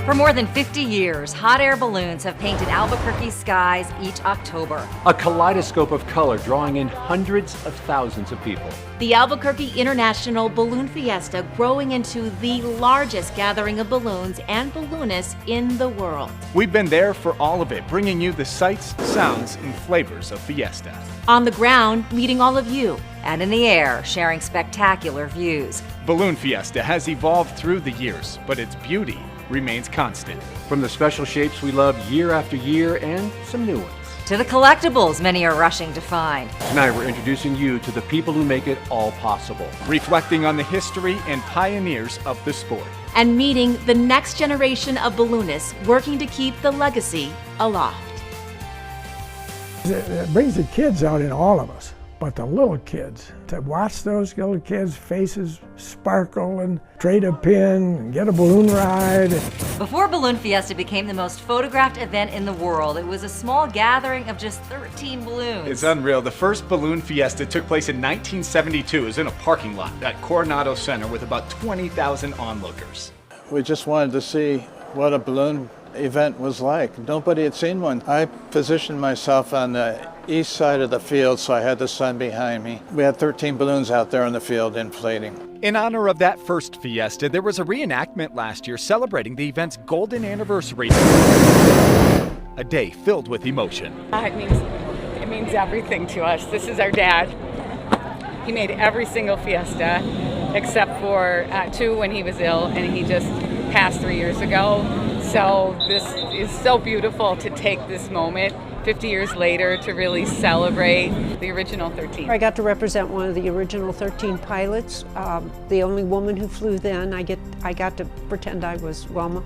For more than 50 years, hot air balloons have painted Albuquerque's skies each October. A kaleidoscope of color drawing in hundreds of thousands of people. The Albuquerque International Balloon Fiesta growing into the largest gathering of balloons and balloonists in the world. We've been there for all of it, bringing you the sights, sounds, and flavors of Fiesta. On the ground, meeting all of you. And in the air, sharing spectacular views. Balloon Fiesta has evolved through the years, but its beauty remains constant. From the special shapes we love year after year and some new ones. To the collectibles many are rushing to find. Tonight we're introducing you to the people who make it all possible. Reflecting on the history and pioneers of the sport. And meeting the next generation of balloonists working to keep the legacy aloft. It brings the kids out in all of us, but the little kids, to watch those little kids' faces sparkle and trade a pin and get a balloon ride. Before Balloon Fiesta became the most photographed event in the world, it was a small gathering of just 13 balloons. It's unreal. The first Balloon Fiesta took place in 1972. It was in a parking lot at Coronado Center with about 20,000 onlookers. We just wanted to see what a balloon event was like. Nobody had seen one. I positioned myself on the east side of the field, so I had the sun behind me. We had 13 balloons out there on the field inflating. In honor of that first Fiesta, there was a reenactment last year celebrating the event's golden anniversary. A day filled with emotion. It means everything to us. This is our dad. He made every single Fiesta except for 2 when he was ill, and he just passed 3 years ago. So this is so beautiful to take this moment 50 years later to really celebrate the original 13. I got to represent one of the original 13 pilots, the only woman who flew then. I got to pretend I was Wilma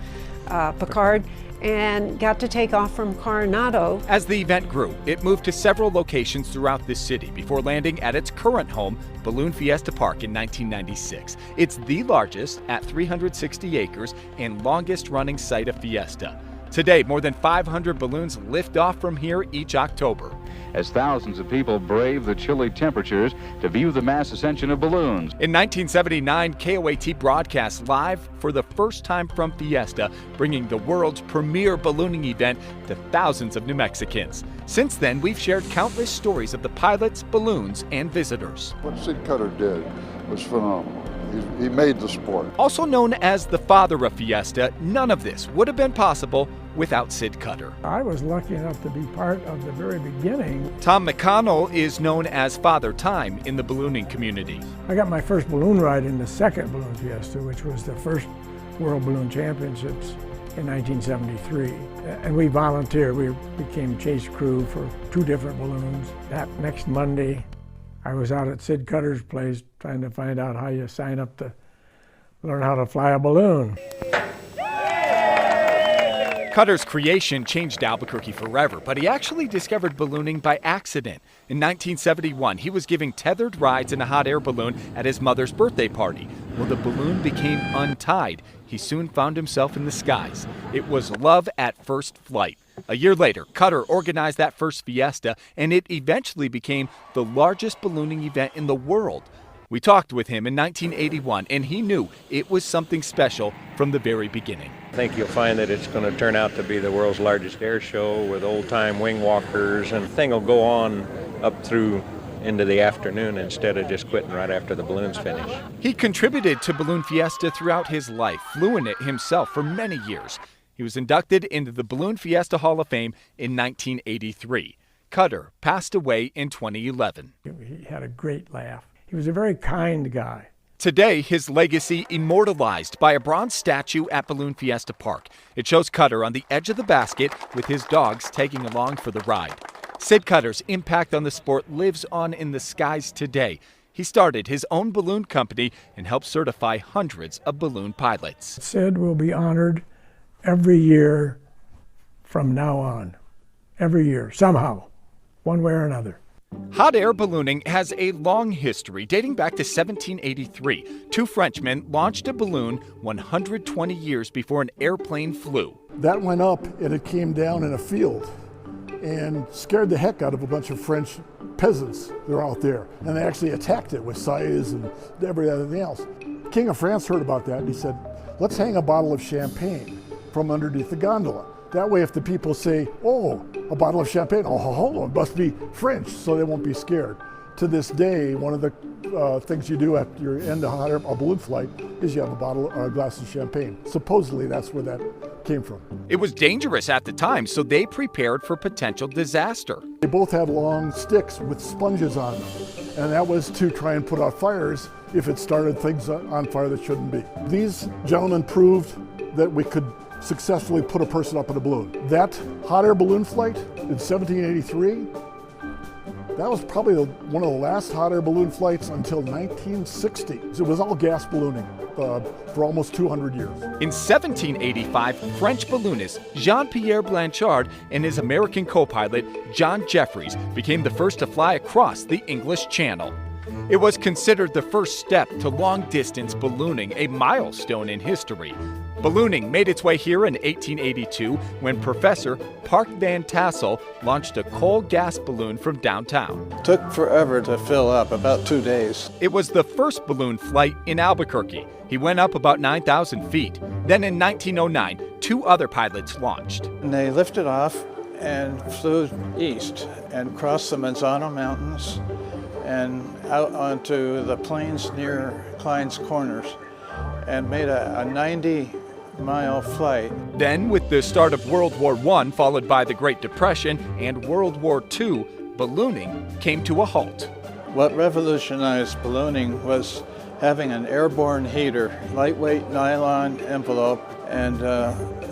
Picard, and got to take off from Coronado. As the event grew, it moved to several locations throughout the city before landing at its current home, Balloon Fiesta Park, in 1996. It's the largest, at 360 acres, and longest running site of Fiesta. Today, more than 500 balloons lift off from here each October. As thousands of people brave the chilly temperatures to view the mass ascension of balloons. In 1979, KOAT broadcast live for the first time from Fiesta, bringing the world's premier ballooning event to thousands of New Mexicans. Since then, we've shared countless stories of the pilots, balloons, and visitors. What Sid Cutter did was phenomenal. He made the sport. Also known as the father of Fiesta, none of this would have been possible without Sid Cutter. I was lucky enough to be part of the very beginning. Tom McConnell is known as Father Time in the ballooning community. I got my first balloon ride in the second Balloon Fiesta, which was the first World Balloon Championships in 1973. And we volunteered. We became chase crew for 2 different balloons. That next Monday, I was out at Sid Cutter's place trying to find out how you sign up to learn how to fly a balloon. Cutter's creation changed Albuquerque forever, but he actually discovered ballooning by accident. In 1971, he was giving tethered rides in a hot air balloon at his mother's birthday party. When the balloon became untied, he soon found himself in the skies. It was love at first flight. A year later, Cutter organized that first Fiesta, and it eventually became the largest ballooning event in the world. We talked with him in 1981, and he knew it was something special from the very beginning. I think you'll find that it's going to turn out to be the world's largest air show with old-time wing walkers, and the thing will go on up through into the afternoon instead of just quitting right after the balloons finish. He contributed to Balloon Fiesta throughout his life, flew in it himself for many years. He was inducted into the Balloon Fiesta Hall of Fame in 1983. Cutter passed away in 2011. He had a great laugh. He was a very kind guy. Today, his legacy immortalized by a bronze statue at Balloon Fiesta Park. It shows Cutter on the edge of the basket with his dogs tagging along for the ride. Sid Cutter's impact on the sport lives on in the skies today. He started his own balloon company and helped certify hundreds of balloon pilots. Sid will be honored every year from now on. Every year, somehow, one way or another. Hot air ballooning has a long history dating back to 1783. 2 Frenchmen launched a balloon 120 years before an airplane flew. That went up and it came down in a field and scared the heck out of a bunch of French peasants that were out there. And they actually attacked it with scythes and everything else. King of France heard about that and he said, let's hang a bottle of champagne from underneath the gondola. That way, if the people say, oh, a bottle of champagne, oh, hold on, it must be French, so they won't be scared. To this day, one of the things you do at your end of a balloon flight is you have a bottle or a glass of champagne. Supposedly, that's where that came from. It was dangerous at the time, so they prepared for potential disaster. They both had long sticks with sponges on them, and that was to try and put out fires if it started things on fire that shouldn't be. These gentlemen proved that we could successfully put a person up in a balloon. That hot air balloon flight in 1783, that was probably one of the last hot air balloon flights until 1960. It was all gas ballooning for almost 200 years. In 1785, French balloonist Jean-Pierre Blanchard and his American co-pilot John Jeffries became the first to fly across the English Channel. It was considered the first step to long-distance ballooning, a milestone in history. Ballooning made its way here in 1882 when Professor Park Van Tassel launched a coal gas balloon from downtown. Took forever to fill up, about 2 days. It was the first balloon flight in Albuquerque. He went up about 9,000 feet. Then in 1909, 2 other pilots launched. And they lifted off and flew east and crossed the Manzano Mountains and out onto the plains near Klein's Corners and made a 90-mile flight. Then, with the start of World War I, followed by the Great Depression and World War II, ballooning came to a halt. What revolutionized ballooning was having an airborne heater, lightweight nylon envelope, and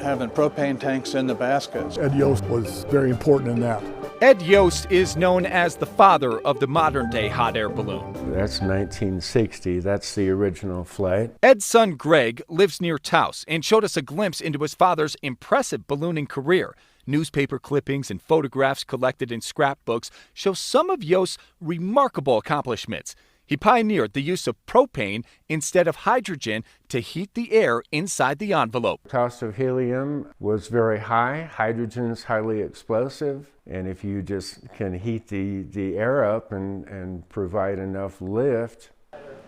having propane tanks in the baskets. Ed Yost was very important in that. Ed Yost is known as the father of the modern-day hot air balloon. That's 1960. That's the original flight. Ed's son Greg lives near Taos and showed us a glimpse into his father's impressive ballooning career. Newspaper clippings and photographs collected in scrapbooks show some of Yost's remarkable accomplishments. He pioneered the use of propane instead of hydrogen to heat the air inside the envelope. The cost of helium was very high. Hydrogen is highly explosive. And if you just can heat the air up and provide enough lift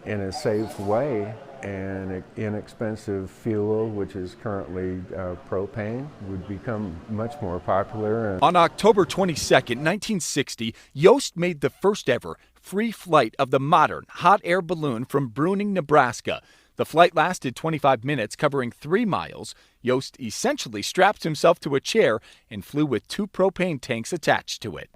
in a safe way, and inexpensive fuel, which is currently propane, would become much more popular. On October 22nd, 1960, Yost made the first ever free flight of the modern hot air balloon from Bruning, Nebraska. The flight lasted 25 minutes, covering 3 miles. Yost essentially strapped himself to a chair and flew with 2 propane tanks attached to it.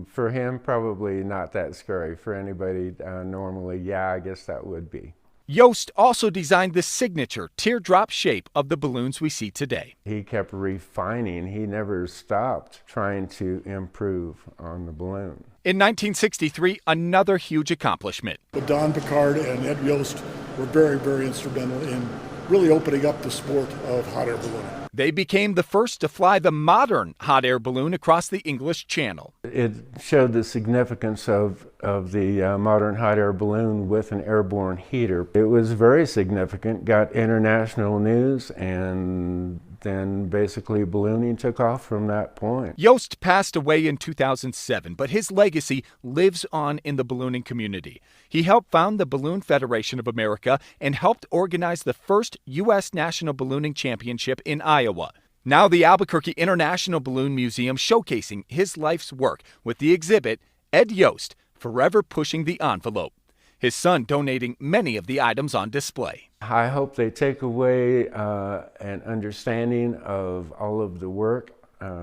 For him, probably not that scary. For anybody normally, yeah, I guess that would be. Yost also designed the signature teardrop shape of the balloons we see today. He kept refining. He never stopped trying to improve on the balloon. In 1963, another huge accomplishment. But Don Picard and Ed Yost were very, very instrumental in really opening up the sport of hot air ballooning. They became the first to fly the modern hot air balloon across the English Channel. It showed the significance of the modern hot air balloon with an airborne heater. It was very significant, got international news, and then basically ballooning took off from that point. Yost passed away in 2007, but his legacy lives on in the ballooning community. He helped found the Balloon Federation of America and helped organize the first U.S. National Ballooning Championship in Iowa. Now the Albuquerque International Balloon Museum showcasing his life's work with the exhibit, Ed Yost, Forever Pushing the Envelope. His son donating many of the items on display. I hope they take away an understanding of all of the work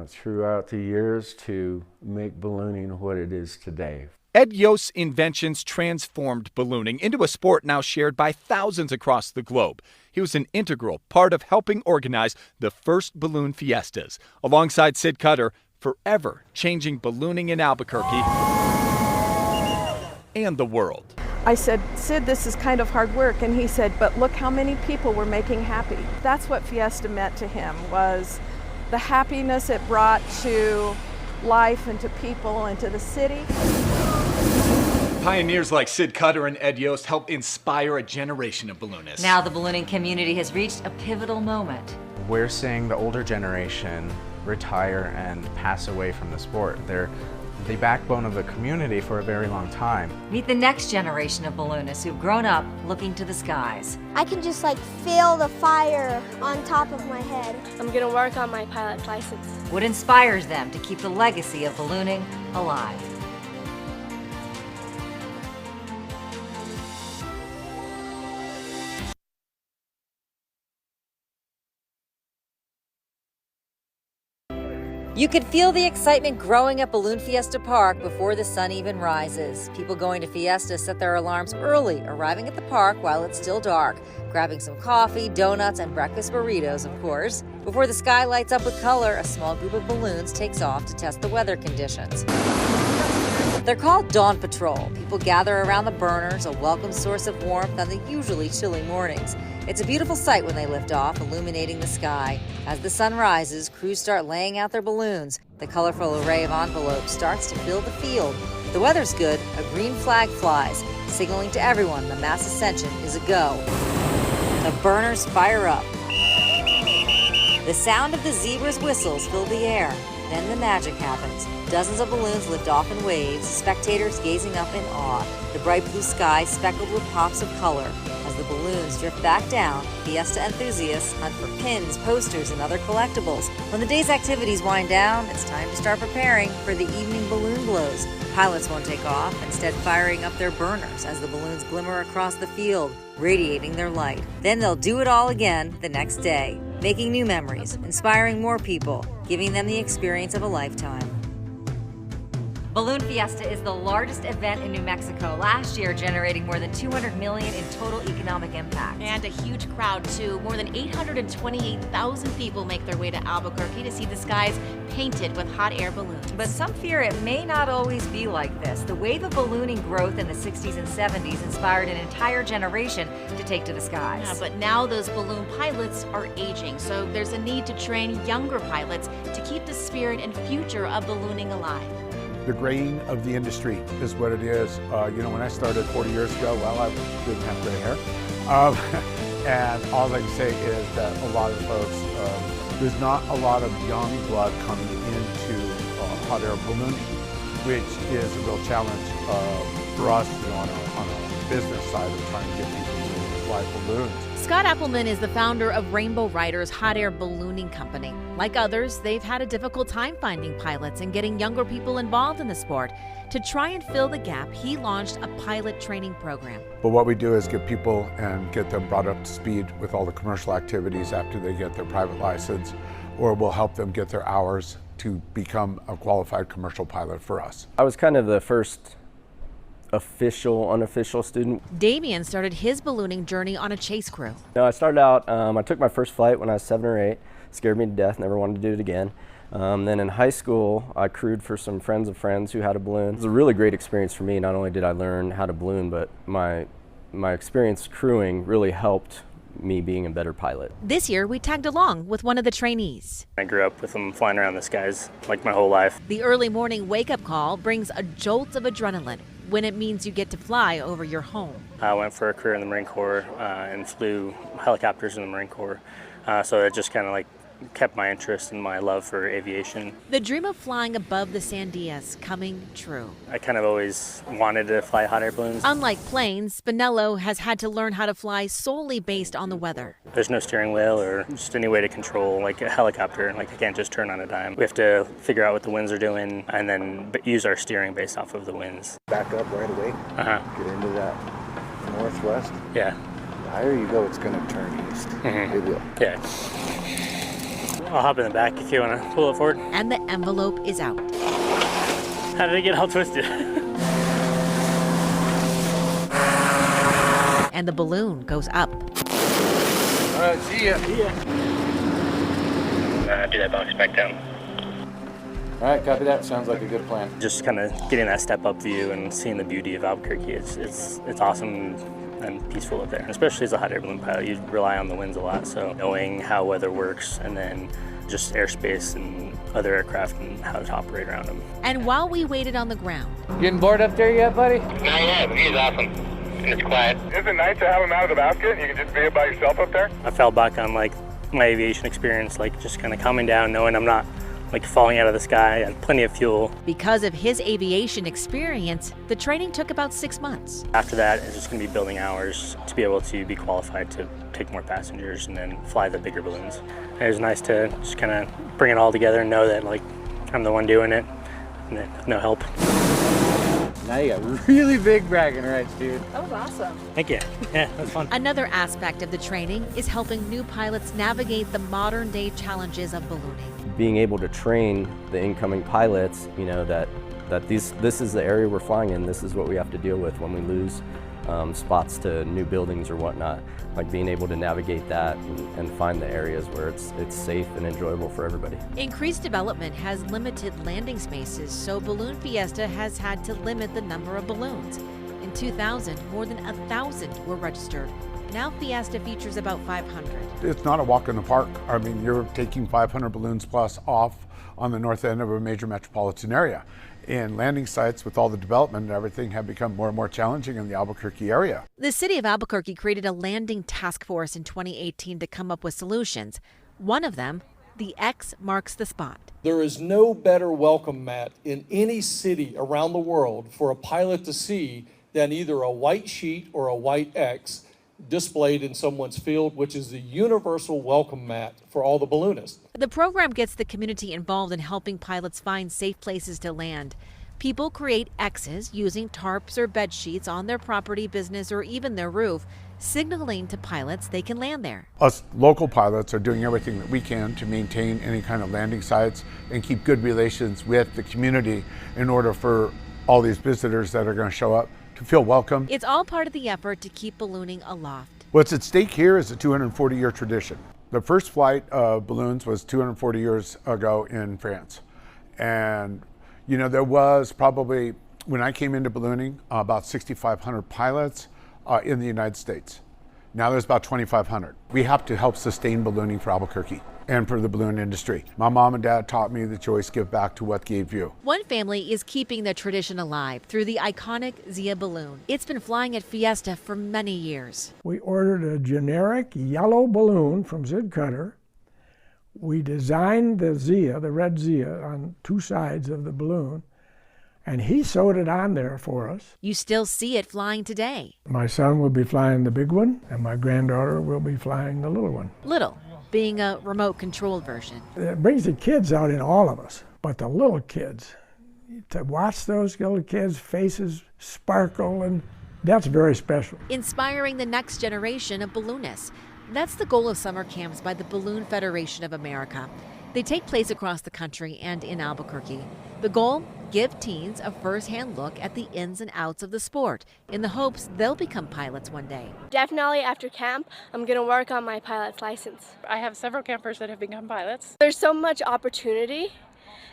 throughout the years to make ballooning what it is today. Ed Yost's inventions transformed ballooning into a sport now shared by thousands across the globe. He was an integral part of helping organize the first balloon fiestas, alongside Sid Cutter, forever changing ballooning in Albuquerque and the world. I said, Sid, this is kind of hard work. And he said, but look how many people we're making happy. That's what Fiesta meant to him, was the happiness it brought to life and to people and to the city. Pioneers like Sid Cutter and Ed Yost help inspire a generation of balloonists. Now the ballooning community has reached a pivotal moment. We're seeing the older generation retire and pass away from the sport. They're the backbone of the community for a very long time. Meet the next generation of balloonists who've grown up looking to the skies. I can just like feel the fire on top of my head. I'm gonna work on my pilot's license. What inspires them to keep the legacy of ballooning alive? You could feel the excitement growing at Balloon Fiesta Park before the sun even rises. People going to Fiesta set their alarms early, arriving at the park while it's still dark, grabbing some coffee, donuts, and breakfast burritos, of course. Before the sky lights up with color, a small group of balloons takes off to test the weather conditions. They're called Dawn Patrol. People gather around the burners, a welcome source of warmth on the usually chilly mornings. It's a beautiful sight when they lift off, illuminating the sky. As the sun rises, crews start laying out their balloons. The colorful array of envelopes starts to fill the field. If the weather's good, a green flag flies, signaling to everyone the mass ascension is a go. The burners fire up. The sound of the zebra's whistles fill the air. Then the magic happens. Dozens of balloons lift off in waves, spectators gazing up in awe. The bright blue sky speckled with pops of color. As the balloons drift back down, Fiesta enthusiasts hunt for pins, posters, and other collectibles. When the day's activities wind down, it's time to start preparing for the evening balloon blows. Pilots won't take off, instead firing up their burners as the balloons glimmer across the field, radiating their light. Then they'll do it all again the next day, making new memories, inspiring more people, giving them the experience of a lifetime. Balloon Fiesta is the largest event in New Mexico, last year generating more than $200 million in total economic impact. And a huge crowd, too. More than 828,000 people make their way to Albuquerque to see the skies painted with hot air balloons. But some fear it may not always be like this. The wave of ballooning growth in the 60s and 70s inspired an entire generation to take to the skies. Yeah, but now those balloon pilots are aging, so there's a need to train younger pilots to keep the spirit and future of ballooning alive. The graying of the industry is what it is. When I started 40 years ago, well, I didn't have gray hair. And all I can say is that a lot of folks, there's not a lot of young blood coming into hot air ballooning, which is a real challenge for us on a business side of trying to get people to fly balloons. Scott Appleman is the founder of Rainbow Riders Hot Air Ballooning Company. Like others, they've had a difficult time finding pilots and getting younger people involved in the sport. To try and fill the gap, he launched a pilot training program. But what we do is get people and get them brought up to speed with all the commercial activities after they get their private license, or we'll help them get their hours to become a qualified commercial pilot for us. I was kind of the first unofficial student. Damien started his ballooning journey on a chase crew. No, I started out, I took my first flight when I was 7 or 8. Scared me to death, never wanted to do it again. Then in high school, I crewed for some friends of friends who had a balloon. It was a really great experience for me. Not only did I learn how to balloon, but my experience crewing really helped me being a better pilot. This year, we tagged along with one of the trainees. I grew up with them flying around the skies like my whole life. The early morning wake-up call brings a jolt of adrenaline when it means you get to fly over your home. I went for a career in the Marine Corps and flew helicopters in the Marine Corps. So it just kind of like kept my interest and my love for aviation. The dream of flying above the Sandias coming true. I kind of always wanted to fly hot air balloons. Unlike planes, Spinello has had to learn how to fly solely based on the weather. There's no steering wheel or just any way to control like a helicopter. Like I can't just turn on a dime. We have to figure out what the winds are doing and then use our steering based off of the winds. Back up right away. Get into that northwest. Yeah. The higher you go, it's going to turn east. It will. Yeah. I'll hop in the back if you want to pull it forward. And the envelope is out. How did it get all twisted? And the balloon goes up. All right, see ya. Do that box back down. All right, copy that. Sounds like a good plan. Just kind of getting that step-up view and seeing the beauty of Albuquerque. It's awesome and peaceful up there. Especially as a hot air balloon pilot, you rely on the winds a lot. So knowing how weather works and then just airspace and other aircraft and how to operate around them. And while we waited on the ground. Getting bored up there yet, buddy? Not yet, but he's awesome. And it's quiet. Is it nice to have him out of the basket? You can just be by yourself up there? I fell back on like my aviation experience, like just kind of calming down, knowing I'm not like falling out of the sky, and plenty of fuel. Because of his aviation experience, the training took about 6 months. After that, it's just going to be building hours to be able to be qualified to take more passengers and then fly the bigger balloons. And it was nice to just kind of bring it all together and know that like I'm the one doing it and that no help. Now you got really big bragging rights, dude. That was awesome. Thank you. Yeah, that's fun. Another aspect of the training is helping new pilots navigate the modern-day challenges of ballooning. Being able to train the incoming pilots, you know, that this is the area we're flying in, this is what we have to deal with when we lose spots to new buildings or whatnot. Like being able to navigate that and find the areas where it's safe and enjoyable for everybody. Increased development has limited landing spaces, so Balloon Fiesta has had to limit the number of balloons. In 2000, more than 1,000 were registered. Now Fiesta features about 500. It's not a walk in the park. I mean, you're taking 500 balloons plus off on the north end of a major metropolitan area. And landing sites with all the development and everything have become more and more challenging in the Albuquerque area. The city of Albuquerque created a landing task force in 2018 to come up with solutions. One of them, the X marks the spot. There is no better welcome mat in any city around the world for a pilot to see than either a white sheet or a white X displayed in someone's field, which is the universal welcome mat for all the balloonists. The program gets the community involved in helping pilots find safe places to land. People create X's using tarps or bed sheets on their property, business, or even their roof, signaling to pilots they can land there. Us local pilots are doing everything that we can to maintain any kind of landing sites and keep good relations with the community in order for all these visitors that are going to show up to feel welcome. It's all part of the effort to keep ballooning aloft. What's at stake here is a 240-year tradition. The first flight of balloons was 240 years ago in France. And, you know, there was probably, when I came into ballooning, about 6,500 pilots in the United States. Now there's about 2,500. We have to help sustain ballooning for Albuquerque and for the balloon industry. My mom and dad taught me the choice, give back to what gave you. One family is keeping the tradition alive through the iconic Zia balloon. It's been flying at Fiesta for many years. We ordered a generic yellow balloon from Sid Cutter. We designed the Zia, the red Zia, on two sides of the balloon, and he sewed it on there for us. You still see it flying today. My son will be flying the big one, and my granddaughter will be flying the little one. Little, being a remote-controlled version. It brings the kids out in all of us, but the little kids, to watch those little kids' faces sparkle, and that's very special. Inspiring the next generation of balloonists. That's the goal of summer camps by the Balloon Federation of America. They take place across the country and in Albuquerque. The goal? Give teens a first-hand look at the ins and outs of the sport in the hopes they'll become pilots one day. Definitely after camp, I'm going to work on my pilot's license. I have several campers that have become pilots. There's so much opportunity,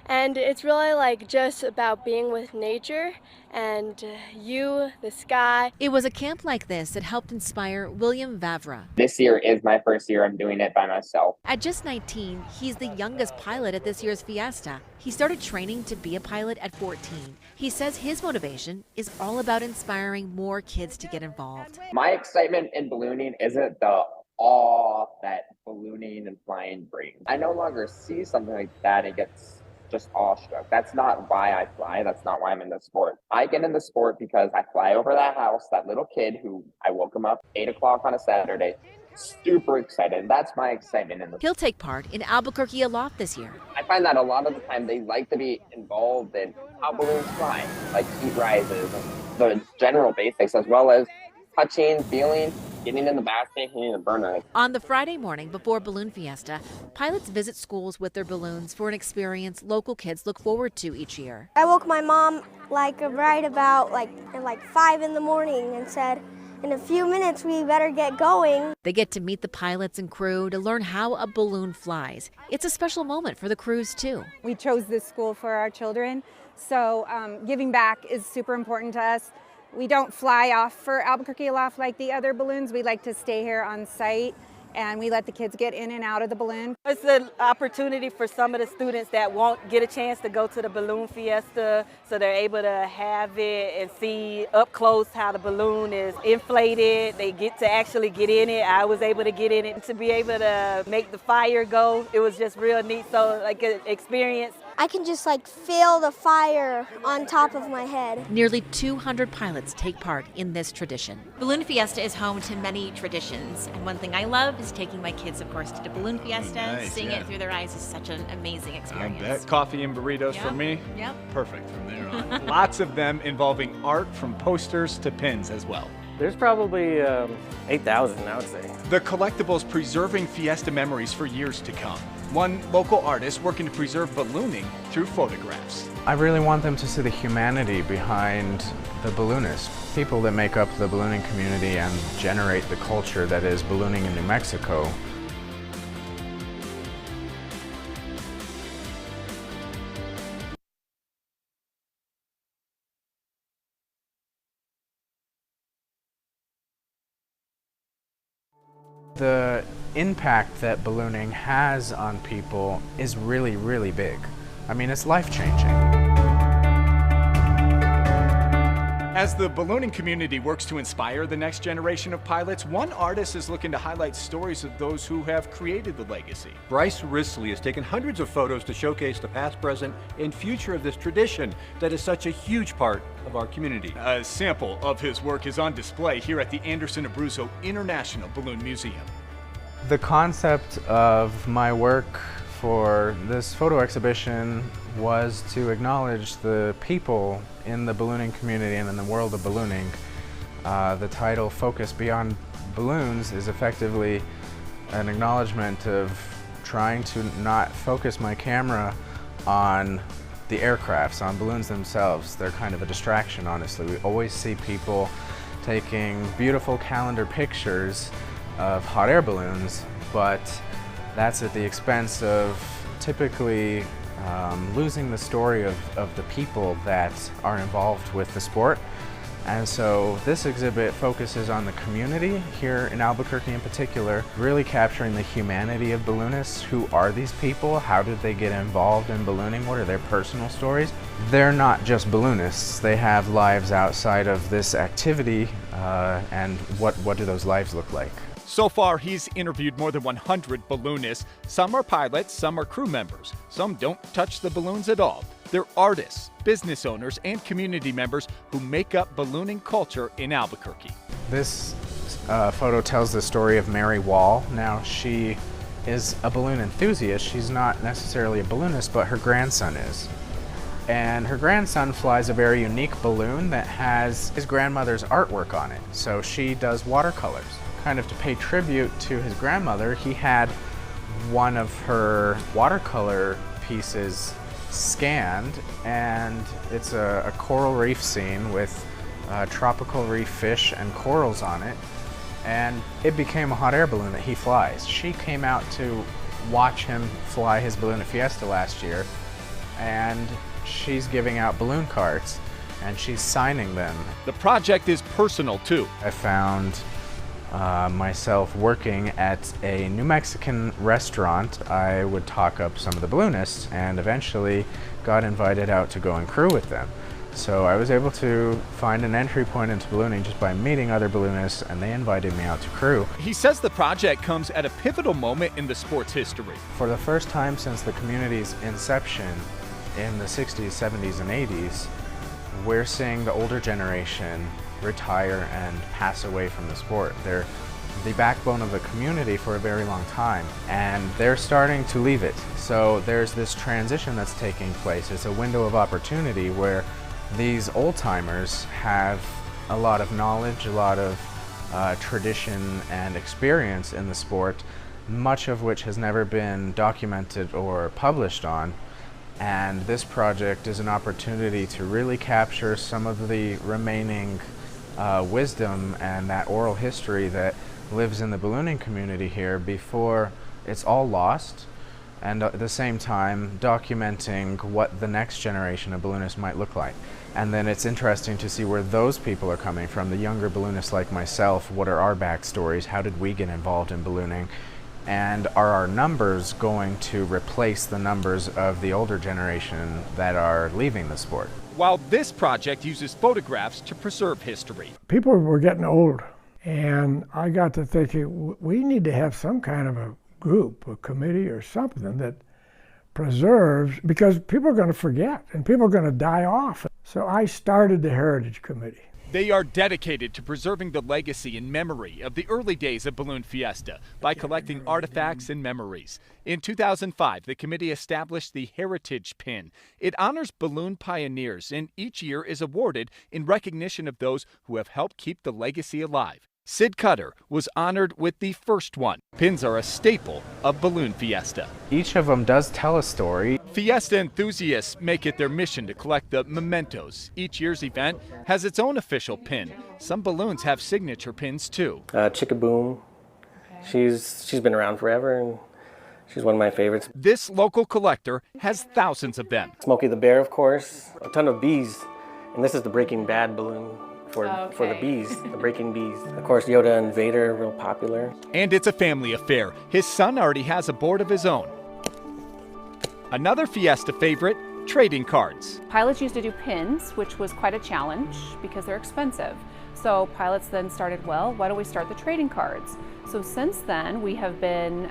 and it's really like just about being with nature and you, the sky. It was a camp like this that helped inspire William Vavra. This year is my first year I'm doing it by myself. At just 19, he's the youngest pilot at this year's Fiesta. He started training to be a pilot at 14. He says his motivation is all about inspiring more kids to get involved. My excitement in ballooning isn't the awe that ballooning and flying brings. I no longer see something like that and gets just awestruck. That's not why I fly. That's not why I'm in the sport. I get in the sport because I fly over that house, that little kid who I woke him up 8 o'clock on a Saturday, super excited. That's my excitement in the He'll take part in Albuquerque Aloft this year. I find that a lot of the time they like to be involved in how balloons fly, like heat rises and the general basics, as well as touching, feeling, getting in the basket, hitting the burner. On the Friday morning before Balloon Fiesta, pilots visit schools with their balloons for an experience local kids look forward to each year. I woke my mom right about at 5 in the morning and said, in a few minutes we better get going. They get to meet the pilots and crew to learn how a balloon flies. It's a special moment for the crews too. We chose this school for our children, so giving back is super important to us. We don't fly off for Albuquerque Aloft like the other balloons. We like to stay here on site and we let the kids get in and out of the balloon. It's an opportunity for some of the students that won't get a chance to go to the Balloon Fiesta, so they're able to have it and see up close how the balloon is inflated. They get to actually get in it. I was able to get in it. To be able to make the fire go, it was just real neat. So like an experience. I can just like feel the fire on top of my head. Nearly 200 pilots take part in this tradition. Balloon Fiesta is home to many traditions, and one thing I love is taking my kids, of course, to the Balloon Fiesta. Nice, Seeing yeah. it through their eyes is such an amazing I experience. bet. Coffee and burritos for Yep, me. yep. Perfect from there on. Lots of them involving art from posters to pins as well. There's probably 8,000, I would say. The collectibles preserving Fiesta memories for years to come. One local artist working to preserve ballooning through photographs. I really want them to see the humanity behind the balloonists, people that make up the ballooning community and generate the culture that is ballooning in New Mexico. The impact that ballooning has on people is really, really big. I mean, it's life-changing. As the ballooning community works to inspire the next generation of pilots, one artist is looking to highlight stories of those who have created the legacy. Bryce Risley has taken hundreds of photos to showcase the past, present, and future of this tradition that is such a huge part of our community. A sample of his work is on display here at the Anderson Abruzzo International Balloon Museum. The concept of my work for this photo exhibition was to acknowledge the people in the ballooning community and in the world of ballooning. The title, Focus Beyond Balloons, is effectively an acknowledgement of trying to not focus my camera on the aircrafts, on balloons themselves. They're kind of a distraction, honestly. We always see people taking beautiful calendar pictures of hot air balloons, but that's at the expense of typically losing the story of the people that are involved with the sport. And so this exhibit focuses on the community here in Albuquerque in particular, really capturing the humanity of balloonists. Who are these people? How did they get involved in ballooning? What are their personal stories? They're not just balloonists. They have lives outside of this activity, and what do those lives look like? So far, he's interviewed more than 100 balloonists. Some are pilots, some are crew members. Some don't touch the balloons at all. They're artists, business owners, and community members who make up ballooning culture in Albuquerque. This photo tells the story of Mary Wall. Now, she is a balloon enthusiast. She's not necessarily a balloonist, but her grandson is. And her grandson flies a very unique balloon that has his grandmother's artwork on it. So she does watercolors. Kind of to pay tribute to his grandmother, he had one of her watercolor pieces scanned, and it's a coral reef scene with tropical reef fish and corals on it, and it became a hot air balloon that he flies. She came out to watch him fly his balloon at Fiesta last year, and she's giving out balloon cards and she's signing them. The project is personal too. I found myself working at a New Mexican restaurant. I would talk up some of the balloonists and eventually got invited out to go and crew with them. So I was able to find an entry point into ballooning just by meeting other balloonists, and they invited me out to crew. He says the project comes at a pivotal moment in the sport's history. For the first time since the community's inception in the 60s, 70s, and 80s, we're seeing the older generation retire and pass away from the sport. They're the backbone of the community for a very long time, and they're starting to leave it. So there's this transition that's taking place. It's a window of opportunity where these old-timers have a lot of knowledge, a lot of tradition and experience in the sport, much of which has never been documented or published on. And this project is an opportunity to really capture some of the remaining wisdom and that oral history that lives in the ballooning community here before it's all lost. and at the same time documenting what the next generation of balloonists might look like. And then it's interesting to see where those people are coming from, the younger balloonists like myself. What are our backstories? How did we get involved in ballooning? And are our numbers going to replace the numbers of the older generation that are leaving the sport? While this project uses photographs to preserve history. People were getting old, and I got to thinking, we need to have some kind of a group, a committee or something that preserves, because people are going to forget and people are going to die off. So I started the Heritage Committee. They are dedicated to preserving the legacy and memory of the early days of Balloon Fiesta by collecting artifacts and memories. In 2005, the committee established the Heritage Pin. It honors balloon pioneers and each year is awarded in recognition of those who have helped keep the legacy alive. Sid Cutter was honored with the first one. Pins are a staple of Balloon Fiesta. Each of them does tell a story. Fiesta enthusiasts make it their mission to collect the mementos. Each year's event has its own official pin. Some balloons have signature pins too. Chickaboom. She's been around forever and she's one of my favorites. This local collector has thousands of them. Smokey the Bear, of course. A ton of bees. And this is the Breaking Bad balloon. For the bees, the breaking bees. Of course, Yoda and Vader, real popular. And it's a family affair. His son already has a board of his own. Another Fiesta favorite, trading cards. Pilots used to do pins, which was quite a challenge because they're expensive. So pilots then started, well, why don't we start the trading cards? So since then, we have been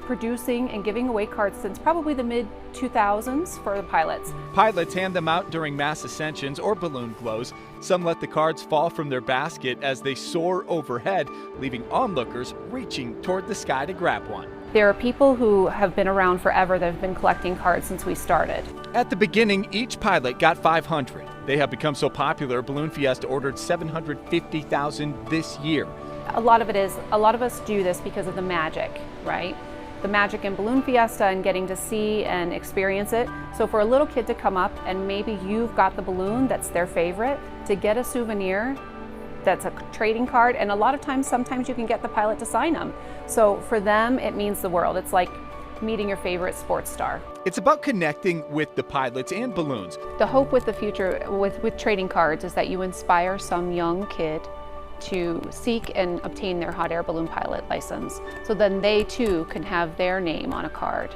producing and giving away cards since probably the mid-2000s for the pilots. Pilots hand them out during mass ascensions or balloon glows. Some let the cards fall from their basket as they soar overhead, leaving onlookers reaching toward the sky to grab one. There are people who have been around forever that have been collecting cards since we started. At the beginning, each pilot got 500. They have become so popular, Balloon Fiesta ordered 750,000 this year. A lot of us do this because of the magic, right? The magic in Balloon Fiesta and getting to see and experience it. So for a little kid to come up and maybe you've got the balloon that's their favorite, to get a souvenir that's a trading card, and a lot of times, sometimes you can get the pilot to sign them. So for them, it means the world. It's like meeting your favorite sports star. It's about connecting with the pilots and balloons. The hope with the future with trading cards is that you inspire some young kid to seek and obtain their hot air balloon pilot license, so then they too can have their name on a card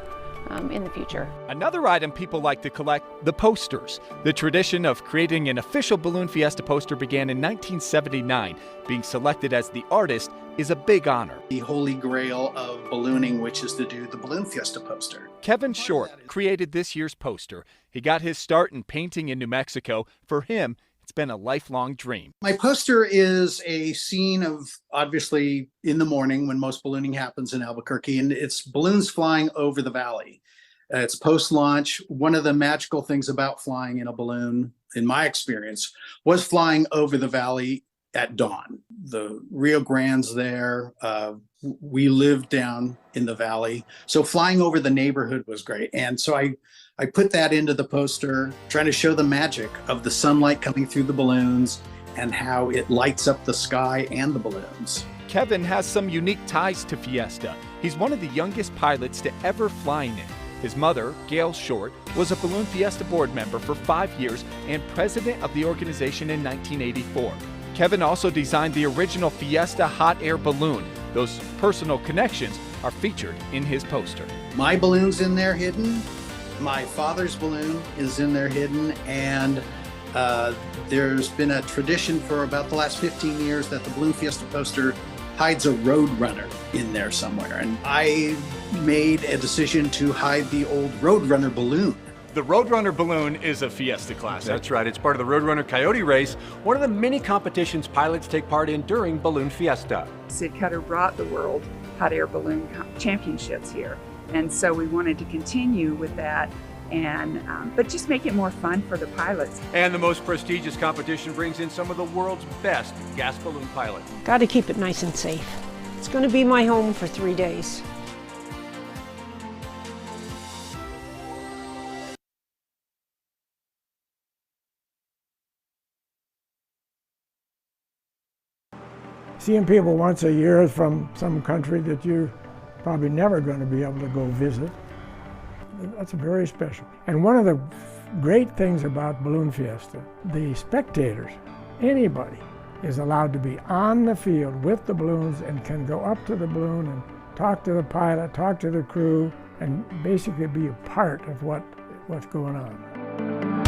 in the future. Another item people like to collect, the posters. The tradition of creating an official Balloon Fiesta poster began in 1979. Being selected as the artist is a big honor. The holy grail of ballooning, which is to do the Balloon Fiesta poster. Kevin Short created this year's poster. He got his start in painting in New Mexico. For him, it's been a lifelong dream. My poster is a scene of, obviously, in the morning when most ballooning happens in Albuquerque, and it's balloons flying over the valley. It's post-launch. One of the magical things about flying in a balloon, in my experience, was flying over the valley at dawn. The Rio Grande's there. We lived down in the valley. So flying over the neighborhood was great. And so I put that into the poster, trying to show the magic of the sunlight coming through the balloons and how it lights up the sky and the balloons. Kevin has some unique ties to Fiesta. He's one of the youngest pilots to ever fly in it. His mother, Gail Short, was a Balloon Fiesta board member for 5 years and president of the organization in 1984. Kevin also designed the original Fiesta hot air balloon. Those personal connections are featured in his poster. My balloon's in there hidden. My father's balloon is in there hidden. And there's been a tradition for about the last 15 years that the Balloon Fiesta poster hides a Roadrunner in there somewhere. And I made a decision to hide the old Roadrunner balloon. The Roadrunner balloon is a Fiesta classic. That's right. It's part of the Roadrunner Coyote Race, one of the many competitions pilots take part in during Balloon Fiesta. Sid Cutter brought the World Hot Air Balloon Championships here. And so we wanted to continue with that, and but just make it more fun for the pilots. And the most prestigious competition brings in some of the world's best gas balloon pilots. Got to keep it nice and safe. It's going to be my home for 3 days. Seeing people once a year from some country that you're probably never going to be able to go visit, That's very special. And one of the great things about Balloon Fiesta, the spectators, anybody, is allowed to be on the field with the balloons and can go up to the balloon and talk to the pilot, talk to the crew, and basically be a part of what's going on.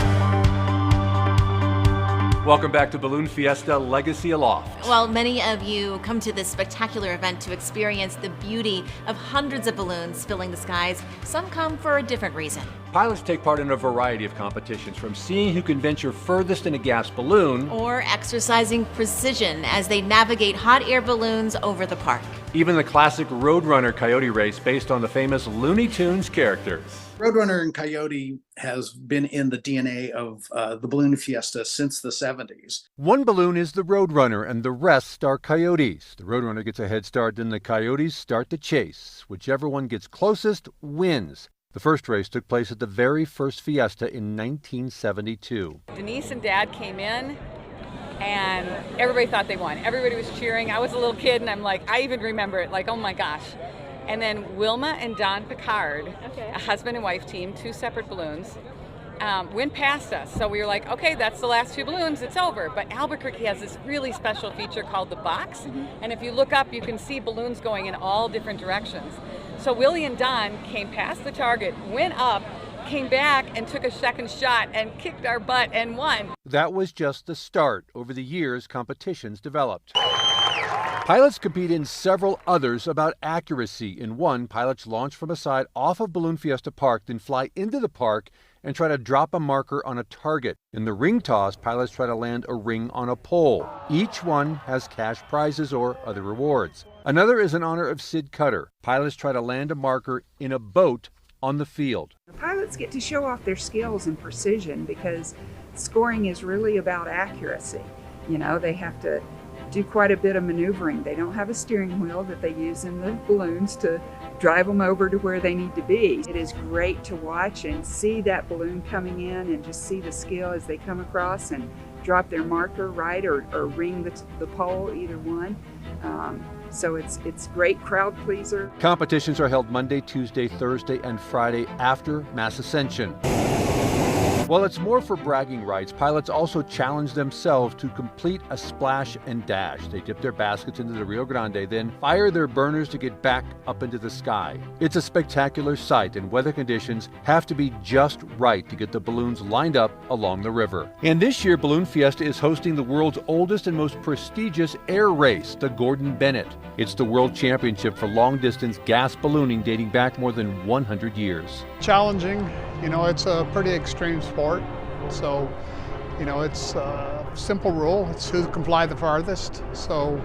Welcome back to Balloon Fiesta Legacy Aloft. Well, many of you come to this spectacular event to experience the beauty of hundreds of balloons filling the skies. Some come for a different reason. Pilots take part in a variety of competitions, from seeing who can venture furthest in a gas balloon, Or exercising precision as they navigate hot air balloons over the park. even the classic Roadrunner coyote race based on the famous Looney Tunes characters. Roadrunner and Coyote has been in the DNA of the Balloon Fiesta since the 70s. One balloon is the Roadrunner, and the rest are coyotes. The Roadrunner gets a head start, then the coyotes start the chase. Whichever one gets closest wins. The first race took place at the very first Fiesta in 1972. Denise and Dad came in, and everybody thought they won. Everybody was cheering. I was a little kid, and I'm like, I even remember it, like, oh my gosh. And then Wilma and Don Picard, a husband and wife team, 2 separate balloons, went past us. So we were like, okay, that's the last 2 balloons, it's over. But Albuquerque has this really special feature called the box. And if you look up, you can see balloons going in all different directions. So Willie and Don came past the target, went up, came back and took a second shot and kicked our butt and won. That was just the start. Over the years, competitions developed. Pilots compete in several others about accuracy. In one, pilots launch from a side off of Balloon Fiesta Park, then fly into the park and try to drop a marker on a target. In the ring toss, pilots try to land a ring on a pole. Each one has cash prizes or other rewards. Another is in honor of Sid Cutter. Pilots try to land a marker in a boat on the field. The pilots get to show off their skills and precision because scoring is really about accuracy. You know, they have to do quite a bit of maneuvering. They don't have a steering wheel that they use in the balloons to drive them over to where they need to be. It is great to watch and see that balloon coming in and just see the skill as they come across and drop their marker right or ring the pole, either one. So it's great crowd pleaser. Competitions are held Monday, Tuesday, Thursday, and Friday after Mass Ascension. While it's more for bragging rights, pilots also challenge themselves to complete a splash and dash. They dip their baskets into the Rio Grande, then fire their burners to get back up into the sky. It's a spectacular sight, and weather conditions have to be just right to get the balloons lined up along the river. And this year, Balloon Fiesta is hosting the world's oldest and most prestigious air race, the Gordon Bennett. It's the world championship for long-distance gas ballooning dating back more than 100 years. Challenging, you know, it's a pretty extreme sport, so, you know, it's a simple rule. It's who can fly the farthest, so,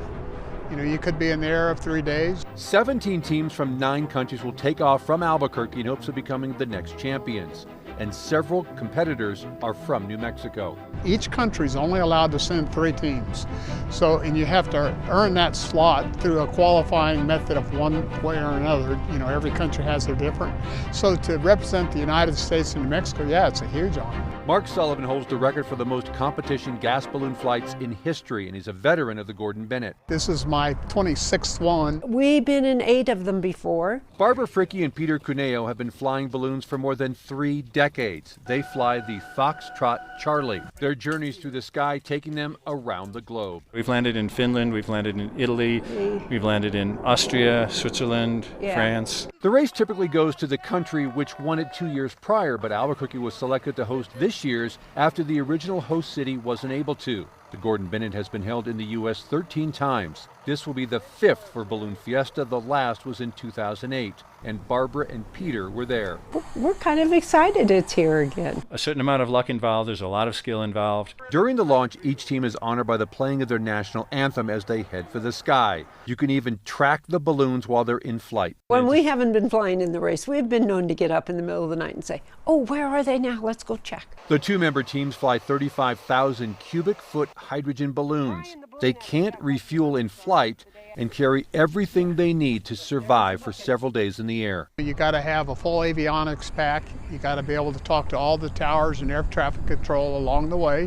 you know, you could be in the air of 3 days. 17 teams from 9 countries will take off from Albuquerque in hopes of becoming the next champions. And several competitors are from New Mexico. Each country is only allowed to send 3 teams. So, and you have to earn that slot through a qualifying method of one way or another. You know, every country has their different. So to represent the United States and New Mexico, yeah, it's a huge honor. Mark Sullivan holds the record for the most competition gas balloon flights in history, and he's a veteran of the Gordon Bennett. This is my 26th one. We've been in 8 of them before. Barbara Fricke and Peter Cuneo have been flying balloons for more than 3 decades. They fly the Foxtrot Charlie. Their journeys through the sky taking them around the globe. We've landed in Finland, we've landed in Italy, we've landed in Austria, Switzerland, France. The race typically goes to the country which won it 2 years prior, but Albuquerque was selected to host this year's after the original host city wasn't able to. The Gordon Bennett has been held in the U.S. 13 times. This will be the 5th for Balloon Fiesta. The last was in 2008, and Barbara and Peter were there. We're kind of excited it's here again. A certain amount of luck involved, there's a lot of skill involved. During the launch, each team is honored by the playing of their national anthem as they head for the sky. You can even track the balloons while they're in flight. When we haven't been flying in the race, we've been known to get up in the middle of the night and say, oh, where are they now? Let's go check. The 2-member teams fly 35,000 cubic foot hydrogen balloons. They can't refuel in flight and carry everything they need to survive for several days in the air. You got to have a full avionics pack. You got to be able to talk to all the towers and air traffic control along the way.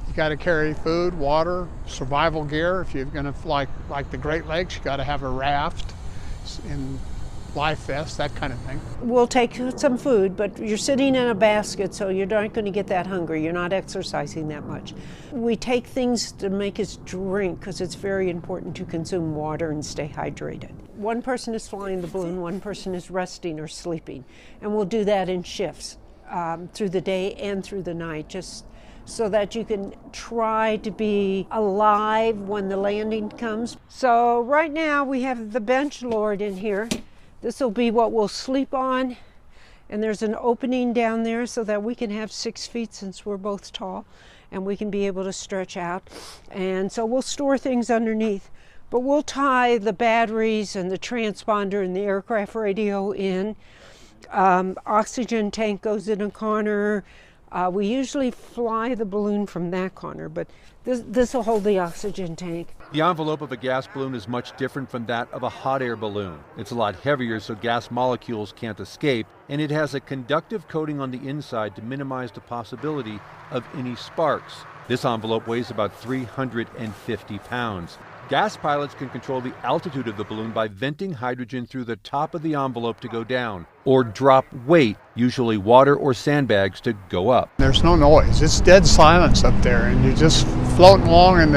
You got to carry food, water, survival gear. If you're going to fly like the Great Lakes, you got to have a raft. And life vest, that kind of thing. We'll take some food, but you're sitting in a basket, so you're not going to get that hungry. You're not exercising that much. We take things to make us drink because it's very important to consume water and stay hydrated. One person is flying the balloon, one person is resting or sleeping, and we'll do that in shifts through the day and through the night, just so that you can try to be alive when the landing comes. So right now we have the bench lowered in here. This will be what we'll sleep on, and there's an opening down there so that we can have 6 feet since we're both tall, and we can be able to stretch out. And so we'll store things underneath, but we'll tie the batteries and the transponder and the aircraft radio in. Oxygen tank goes in a corner. We usually fly the balloon from that corner, but this will hold the oxygen tank. The envelope of a gas balloon is much different from that of a hot air balloon. It's a lot heavier, so gas molecules can't escape, and it has a conductive coating on the inside to minimize the possibility of any sparks. This envelope weighs about 350 pounds. Gas pilots can control the altitude of the balloon by venting hydrogen through the top of the envelope to go down, or drop weight, usually water or sandbags, to go up. There's no noise. It's dead silence up there, and you're just floating along in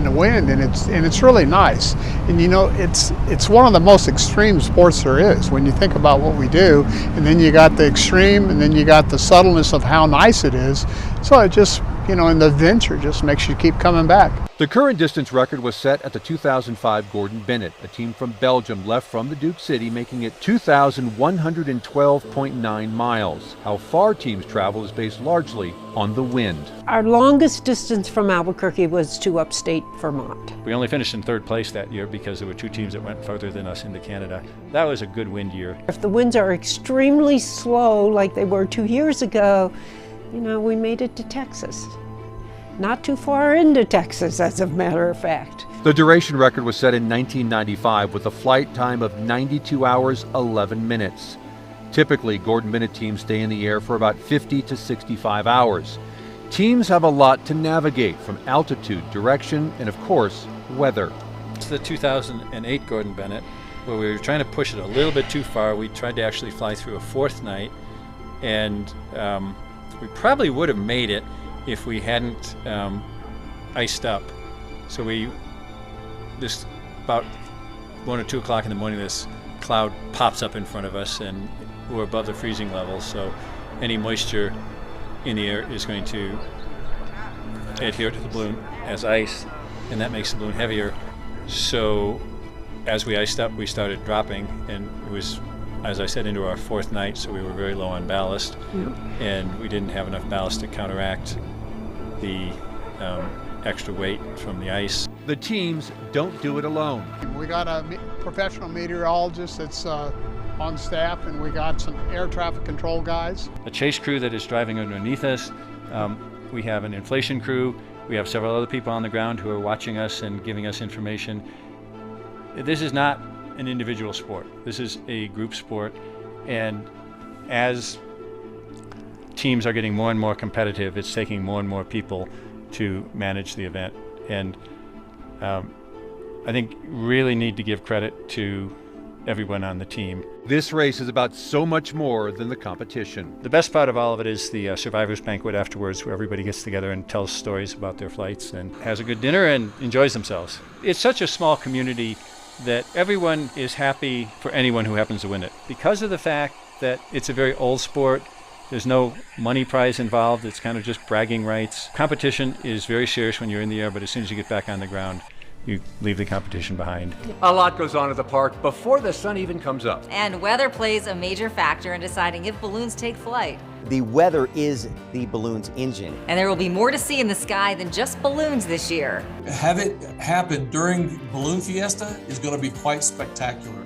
the wind, and it's really nice. And you know, it's one of the most extreme sports there is when you think about what we do. And then you got the extreme, and then you got the subtleness of how nice it is. So it just, you know, and the adventure just makes you keep coming back. The current distance record was set at the 2005 Gordon Bennett. A team from Belgium left from the Duke City, making it 2,112.9 miles. How far teams travel is based largely on the wind. Our longest distance from Albuquerque was to upstate Vermont. We only finished in 3rd place that year because there were 2 teams that went further than us into Canada. That was a good wind year. If the winds are extremely slow like they were 2 years ago, you know, we made it to Texas. Not too far into Texas, as a matter of fact. The duration record was set in 1995 with a flight time of 92 hours, 11 minutes. Typically, Gordon Bennett teams stay in the air for about 50 to 65 hours. Teams have a lot to navigate, from altitude, direction, and of course, weather. It's the 2008 Gordon Bennett, where we were trying to push it a little bit too far. We tried to actually fly through a 4th night, and we probably would have made it if we hadn't iced up. So this about 1 or 2 o'clock in the morning, this cloud pops up in front of us, and we're above the freezing level. So any moisture in the air is going to adhere to the balloon as ice, and that makes the balloon heavier. So as we iced up, we started dropping, and it was, as I said, into our 4th night, so we were very low on ballast, and we didn't have enough ballast to counteract the extra weight from the ice. The teams don't do it alone. We got a professional meteorologist that's on staff, and we got some air traffic control guys. A chase crew that is driving underneath us. We have an inflation crew. We have several other people on the ground who are watching us and giving us information. This is not an individual sport. This is a group sport, and as teams are getting more and more competitive, it's taking more and more people to manage the event. And I think really need to give credit to everyone on the team. This race is about so much more than the competition. The best part of all of it is the survivors banquet afterwards, where everybody gets together and tells stories about their flights and has a good dinner and enjoys themselves. It's such a small community that everyone is happy for anyone who happens to win it, because of the fact that it's a very old sport. There's no money prize involved. It's kind of just bragging rights. Competition is very serious when you're in the air, but as soon as you get back on the ground, you leave the competition behind. A lot goes on at the park before the sun even comes up. And weather plays a major factor in deciding if balloons take flight. The weather is the balloon's engine. And there will be more to see in the sky than just balloons this year. Have it happen during Balloon Fiesta is going to be quite spectacular.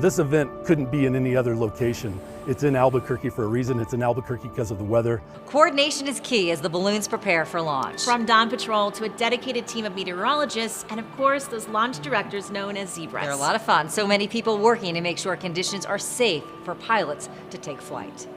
This event couldn't be in any other location It's in Albuquerque for a reason. It's in Albuquerque because of the weather. Coordination is key as the balloons prepare for launch. From Dawn Patrol to a dedicated team of meteorologists, and of course, those launch directors known as zebras. They're a lot of fun. So many people working to make sure conditions are safe for pilots to take flight.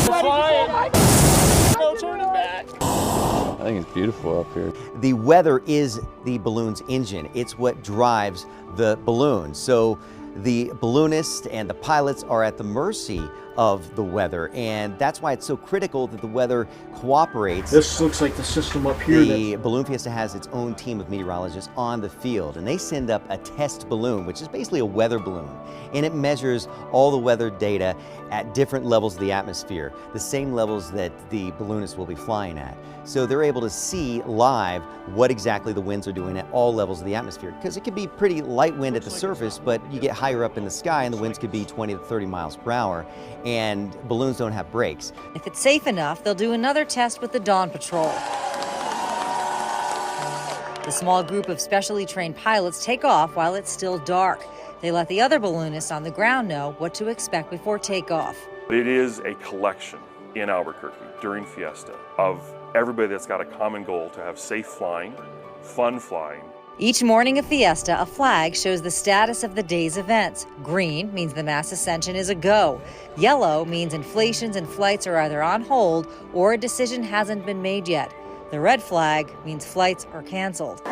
No turning back. I think it's beautiful up here. The weather is the balloon's engine. It's what drives the balloon. So the balloonists and the pilots are at the mercy of the weather, and that's why it's so critical that the weather cooperates. This looks like the system up here. The Balloon Fiesta has its own team of meteorologists on the field, and they send up a test balloon, which is basically a weather balloon, and it measures all the weather data at different levels of the atmosphere, the same levels that the balloonists will be flying at. So they're able to see live what exactly the winds are doing at all levels of the atmosphere, because it can be pretty light wind at the surface, but you get higher up in the sky and the winds could be 20 to 30 miles per hour, and balloons don't have brakes. If it's safe enough, they'll do another test with the Dawn Patrol. The small group of specially trained pilots take off while it's still dark. They let the other balloonists on the ground know what to expect before takeoff. It is a collection in Albuquerque during Fiesta of everybody that's got a common goal to have safe flying, fun flying. Each morning of Fiesta, a flag shows the status of the day's events. Green means the mass ascension is a go. Yellow means inflations and flights are either on hold or a decision hasn't been made yet. The red flag means flights are canceled.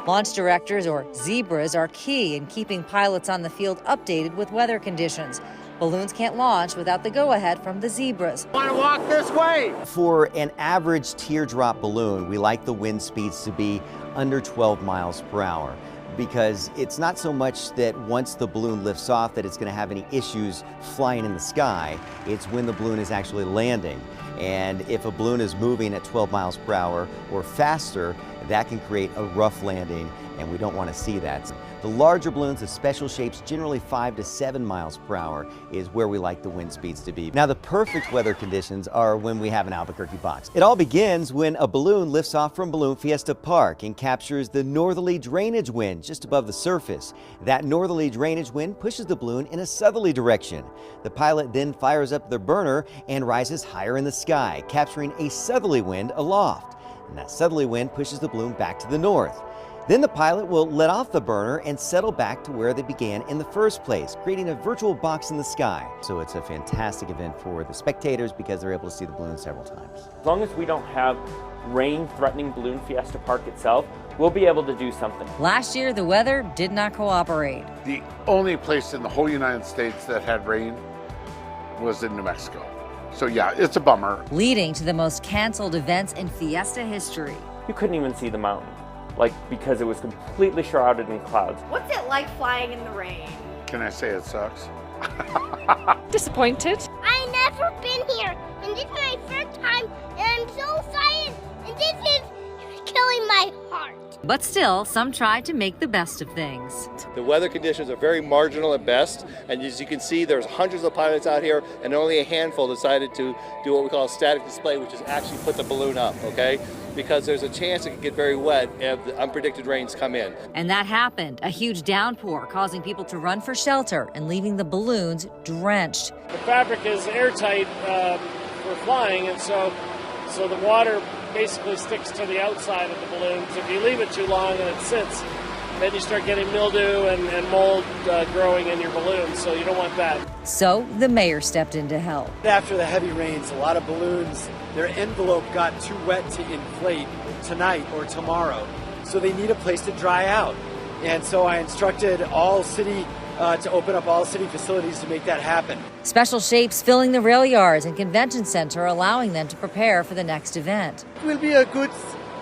Launch directors, or zebras, are key in keeping pilots on the field updated with weather conditions. Balloons can't launch without the go-ahead from the zebras. Want to walk this way? For an average teardrop balloon, we like the wind speeds to be under 12 miles per hour, because it's not so much that once the balloon lifts off that it's going to have any issues flying in the sky. It's when the balloon is actually landing. And if a balloon is moving at 12 miles per hour or faster, that can create a rough landing, and we don't want to see that. The larger balloons, the special shapes, generally 5 to 7 miles per hour is where we like the wind speeds to be. Now, the perfect weather conditions are when we have an Albuquerque box. It all begins when a balloon lifts off from Balloon Fiesta Park and captures the northerly drainage wind just above the surface. That northerly drainage wind pushes the balloon in a southerly direction. The pilot then fires up the burner and rises higher in the sky, capturing a southerly wind aloft. And that southerly wind pushes the balloon back to the north. Then the pilot will let off the burner and settle back to where they began in the first place, creating a virtual box in the sky. So it's a fantastic event for the spectators because they're able to see the balloon several times. As long as we don't have rain threatening Balloon Fiesta Park itself, we'll be able to do something. Last year, the weather did not cooperate. The only place in the whole United States that had rain was in New Mexico. So yeah, it's a bummer. Leading to the most canceled events in Fiesta history. You couldn't even see the mountain, because it was completely shrouded in clouds. What's it like flying in the rain? Can I say it sucks? Disappointed. I've never been here, and this is my first time, and I'm so excited, and this is killing my heart. But still, some tried to make the best of things. The weather conditions are very marginal at best, and as you can see, there's hundreds of pilots out here, and only a handful decided to do what we call a static display, which is actually put the balloon up, okay? Because there's a chance it could get very wet if the unpredicted rains come in. And that happened. A huge downpour causing people to run for shelter and leaving the balloons drenched. The fabric is airtight for flying, and so the water basically sticks to the outside of the balloon. So if you leave it too long and it sits, then you start getting mildew and mold growing in your balloon, so you don't want that. So the mayor stepped in to help. After the heavy rains, a lot of balloons, their envelope got too wet to inflate tonight or tomorrow, so they need a place to dry out. And so I instructed all city to open up all city facilities to make that happen. Special shapes filling the rail yards and convention center, allowing them to prepare for the next event. It will be a good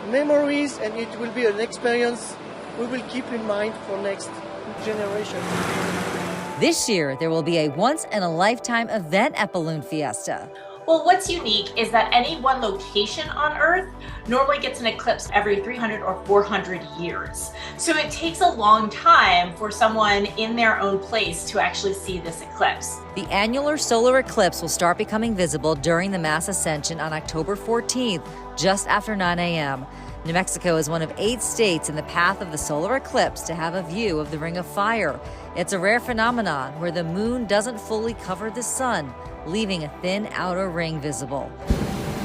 memories, and it will be an experience we will keep in mind for next generation. This year, there will be a once-in-a-lifetime event at Balloon Fiesta. Well, what's unique is that any one location on Earth normally gets an eclipse every 300 or 400 years. So it takes a long time for someone in their own place to actually see this eclipse. The annular solar eclipse will start becoming visible during the mass ascension on October 14th, just after 9 a.m. New Mexico is one of 8 states in the path of the solar eclipse to have a view of the Ring of Fire. It's a rare phenomenon where the moon doesn't fully cover the sun, leaving a thin outer ring visible.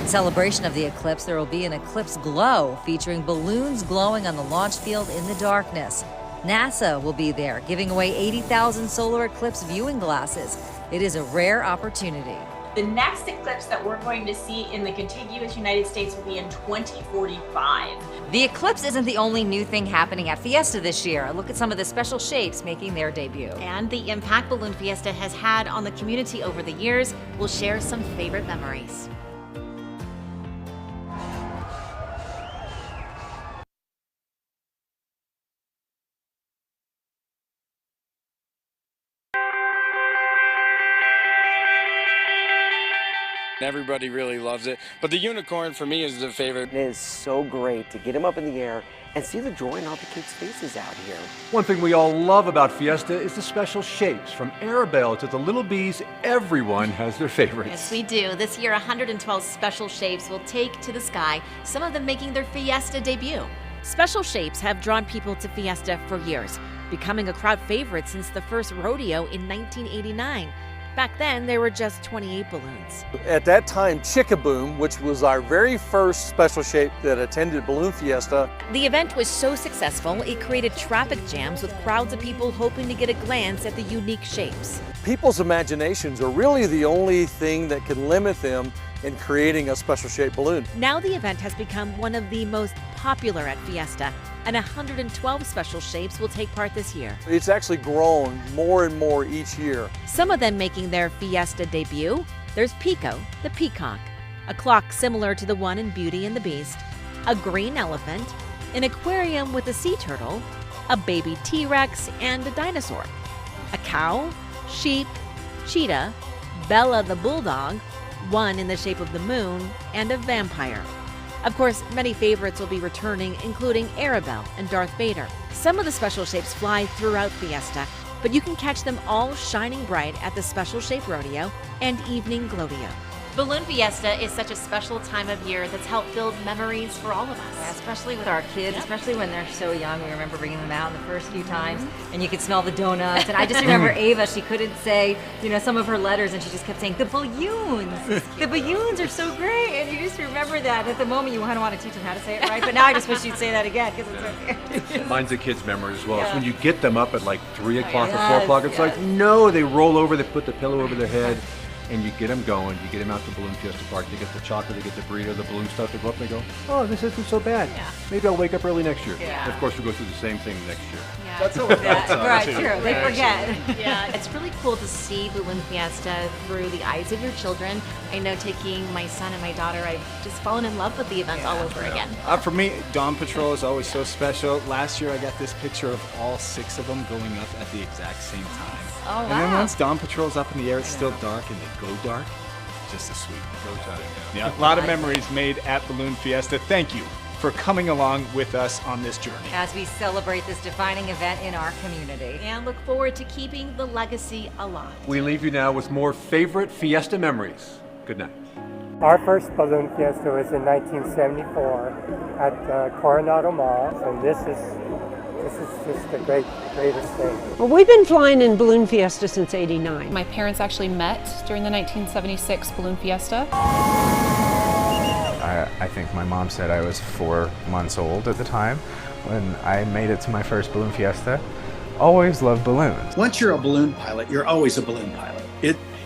In celebration of the eclipse, there will be an eclipse glow featuring balloons glowing on the launch field in the darkness. NASA will be there, giving away 80,000 solar eclipse viewing glasses. It is a rare opportunity. The next eclipse that we're going to see in the contiguous United States will be in 2045. The eclipse isn't the only new thing happening at Fiesta this year. Look at some of the special shapes making their debut. And the impact Balloon Fiesta has had on the community over the years. We'll share some favorite memories. Everybody really loves it, but the unicorn for me is the favorite. It is so great to get him up in the air and see the joy in all the kids' faces out here. One thing we all love about Fiesta is the special shapes. From Arabelle to the little bees, everyone has their favorites. Yes, we do. This year, 112 special shapes will take to the sky, some of them making their Fiesta debut. Special shapes have drawn people to Fiesta for years, becoming a crowd favorite since the first rodeo in 1989. Back then, there were just 28 balloons. At that time, Chickaboom, which was our very first special shape that attended Balloon Fiesta. The event was so successful, it created traffic jams with crowds of people hoping to get a glance at the unique shapes. People's imaginations are really the only thing that can limit them in creating a special shaped balloon. Now the event has become one of the most popular at Fiesta, and 112 special shapes will take part this year. It's actually grown more and more each year. Some of them making their Fiesta debut. There's Pico, the peacock, a clock similar to the one in Beauty and the Beast, a green elephant, an aquarium with a sea turtle, a baby T-Rex, and a dinosaur, a cow, sheep, cheetah, Bella the bulldog, one in the shape of the moon, and a vampire. Of course, many favorites will be returning, including Arabelle and Darth Vader. Some of the special shapes fly throughout Fiesta, but you can catch them all shining bright at the Special Shape Rodeo and Evening Glowdeo. Balloon Fiesta is such a special time of year that's helped build memories for all of us. Yeah, especially with our kids, especially when they're so young. We remember bringing them out the first few times, and you could smell the donuts. And I just remember Ava, she couldn't say, some of her letters, and she just kept saying, the balloons. The balloons are so great. And you just remember that. At the moment, you kind of want to teach them how to say it right, but now I just wish you'd say that again, because it's okay. Mine's a kid's memory as well. Yeah. It's when you get them up at like 3 o'clock or 4 o'clock, it's like, no, they roll over, they put the pillow over their head. And you get them going, you get them out to Balloon Fiesta Park, they get the chocolate, they get the burrito, the balloon stuff, they go up and they go, oh, this isn't so bad. Yeah. Maybe I'll wake up early next year. Yeah. And of course, we go through the same thing next year. Yeah. That's Right, true. They forget. Yeah, it's really cool to see Balloon Fiesta through the eyes of your children. I know taking my son and my daughter, I've just fallen in love with the events all over again. For me, Dawn Patrol is always so special. Last year, I got this picture of all 6 of them going up at the exact same time. Oh, And then once Dawn Patrol's up in the air, it's still dark and they go dark. Just a sweet go time. Yeah, a lot of memories made at Balloon Fiesta. Thank you for coming along with us on this journey. As we celebrate this defining event in our community. And look forward to keeping the legacy alive. We leave you now with more favorite Fiesta memories. Good night. Our first Balloon Fiesta was in 1974 at Coronado Mall, and this is just the greatest thing. Well, we've been flying in Balloon Fiesta since '89. My parents actually met during the 1976 Balloon Fiesta. I think my mom said I was 4 months old at the time when I made it to my first Balloon Fiesta. Always loved balloons. Once you're a balloon pilot, you're always a balloon pilot.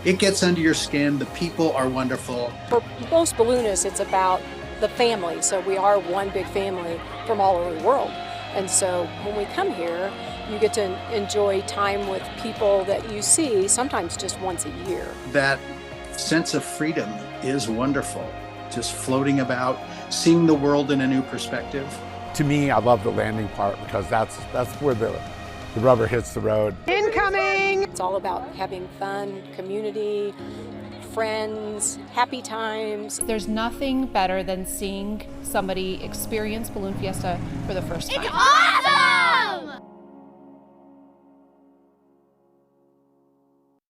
It gets under your skin. The people are wonderful. For most balloonists, it's about the family. So we are one big family from all over the world. And so when we come here, you get to enjoy time with people that you see sometimes just once a year. That sense of freedom is wonderful. Just floating about, seeing the world in a new perspective. To me, I love the landing part because that's where the rubber hits the road. Incoming! It's all about having fun, community, friends, happy times. There's nothing better than seeing somebody experience Balloon Fiesta for the first time. It's awesome!